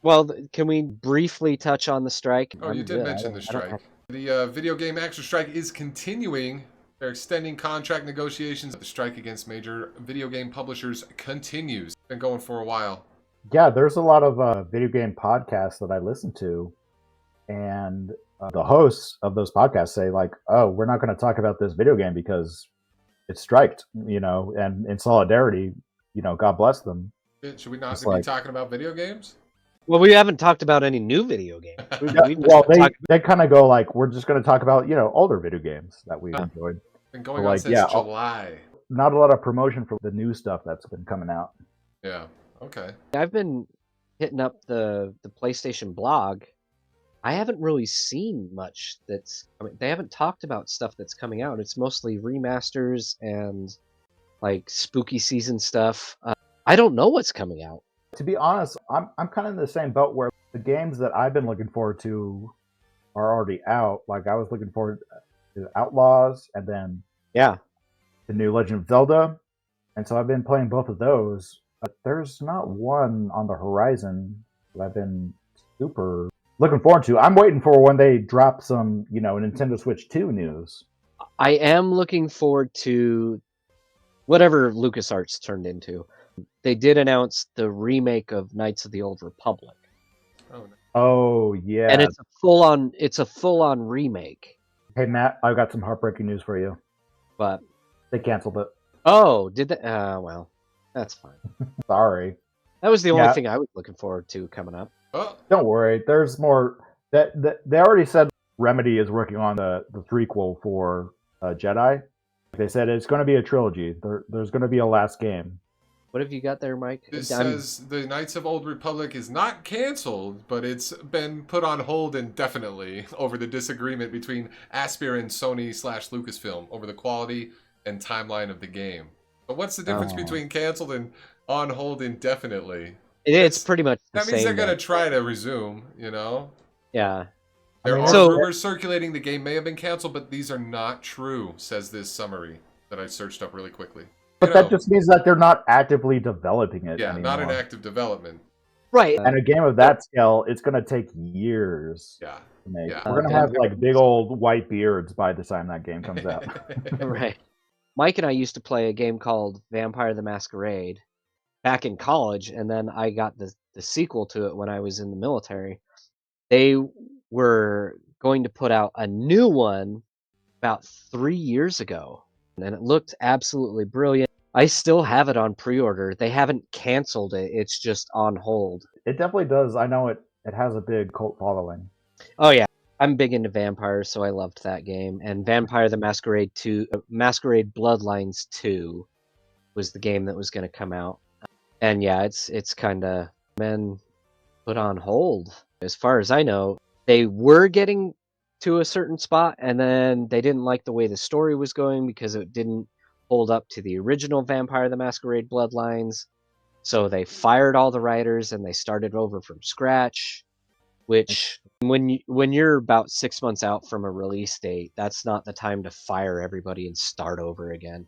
Well, can we briefly touch on the strike? Oh, you I'm did good. mention the I don't strike. have. The video game actor strike is continuing. They're extending contract negotiations. The strike against major video game publishers continues. Been going for a while. Yeah, there's a lot of video game podcasts that I listen to, and the hosts of those podcasts say like, "Oh, we're not going to talk about this video game because it's striked," and in solidarity, God bless them. Should we not It's be like, talking about video games? Well, we haven't talked about any new video games. yeah, We've just well, been talking. they kind of go like, "We're just going to talk about older video games that we enjoyed." Been So going on like, since yeah, July. not a lot of promotion for the new stuff that's been coming out. Yeah. Okay. I've been hitting up the PlayStation blog. I haven't really seen much that's. I mean, they haven't talked about stuff that's coming out. It's mostly remasters and like spooky season stuff. I don't know what's coming out. To be honest, I'm kind of in the same boat where the games that I've been looking forward to are already out. Like I was looking forward to Outlaws and then Yeah, the new Legend of Zelda, and so I've been playing both of those. But there's not one on the horizon that I've been super looking forward to. I'm waiting for when they drop some, Nintendo Switch 2 news. I am looking forward to whatever LucasArts turned into. They did announce the remake of Knights of the Old Republic, Oh, no. Oh yeah. and it's a full on remake. Hey Matt, I've got some heartbreaking news for you. But They canceled it. oh, did they? Well, that's fine. Sorry. That was the only Yeah. thing I was looking forward to coming up. Oh, Don't worry. There's more. That they already said Remedy is working on the threequel for Jedi. They said it's going to be a trilogy. There's going to be a last game. What have you got there, Mike? this says the Knights of Old Republic is not canceled, but it's been put on hold indefinitely over the disagreement between Aspyr and Sony/Lucasfilm over the quality and timeline of the game. But what's the difference Oh. between canceled and on hold indefinitely? It's pretty much the That means same. they're going to try to resume, you know? Yeah. There are So- rumors circulating the game may have been canceled, but these are not true, says this summary that I searched up really quickly. But that just means that they're not actively developing it Yeah, anymore. not in active development. Right. And a game of that scale, it's going to take years Yeah. to make. Yeah. We're going to have like big old white beards by the time that game comes out. Right. Mike and I used to play a game called Vampire the Masquerade back in college, and then I got the sequel to it when I was in the military. They were going to put out a new one about 3 years ago, and it looked absolutely brilliant. I still have it on pre-order. They haven't canceled it. It's just on hold. It definitely does. I know it has a big cult following. Oh yeah, I'm big into vampires, so I loved that game. And Vampire the Masquerade 2, Masquerade Bloodlines 2 was the game that was going to come out. And yeah, it's kind of been put on hold. As far as I know, they were getting to a certain spot, and then they didn't like the way the story was going because it didn't hold up to the original Vampire the Masquerade Bloodlines. So they fired all the writers and they started over from scratch. Which, when you're about 6 months out from a release date, that's not the time to fire everybody and start over again.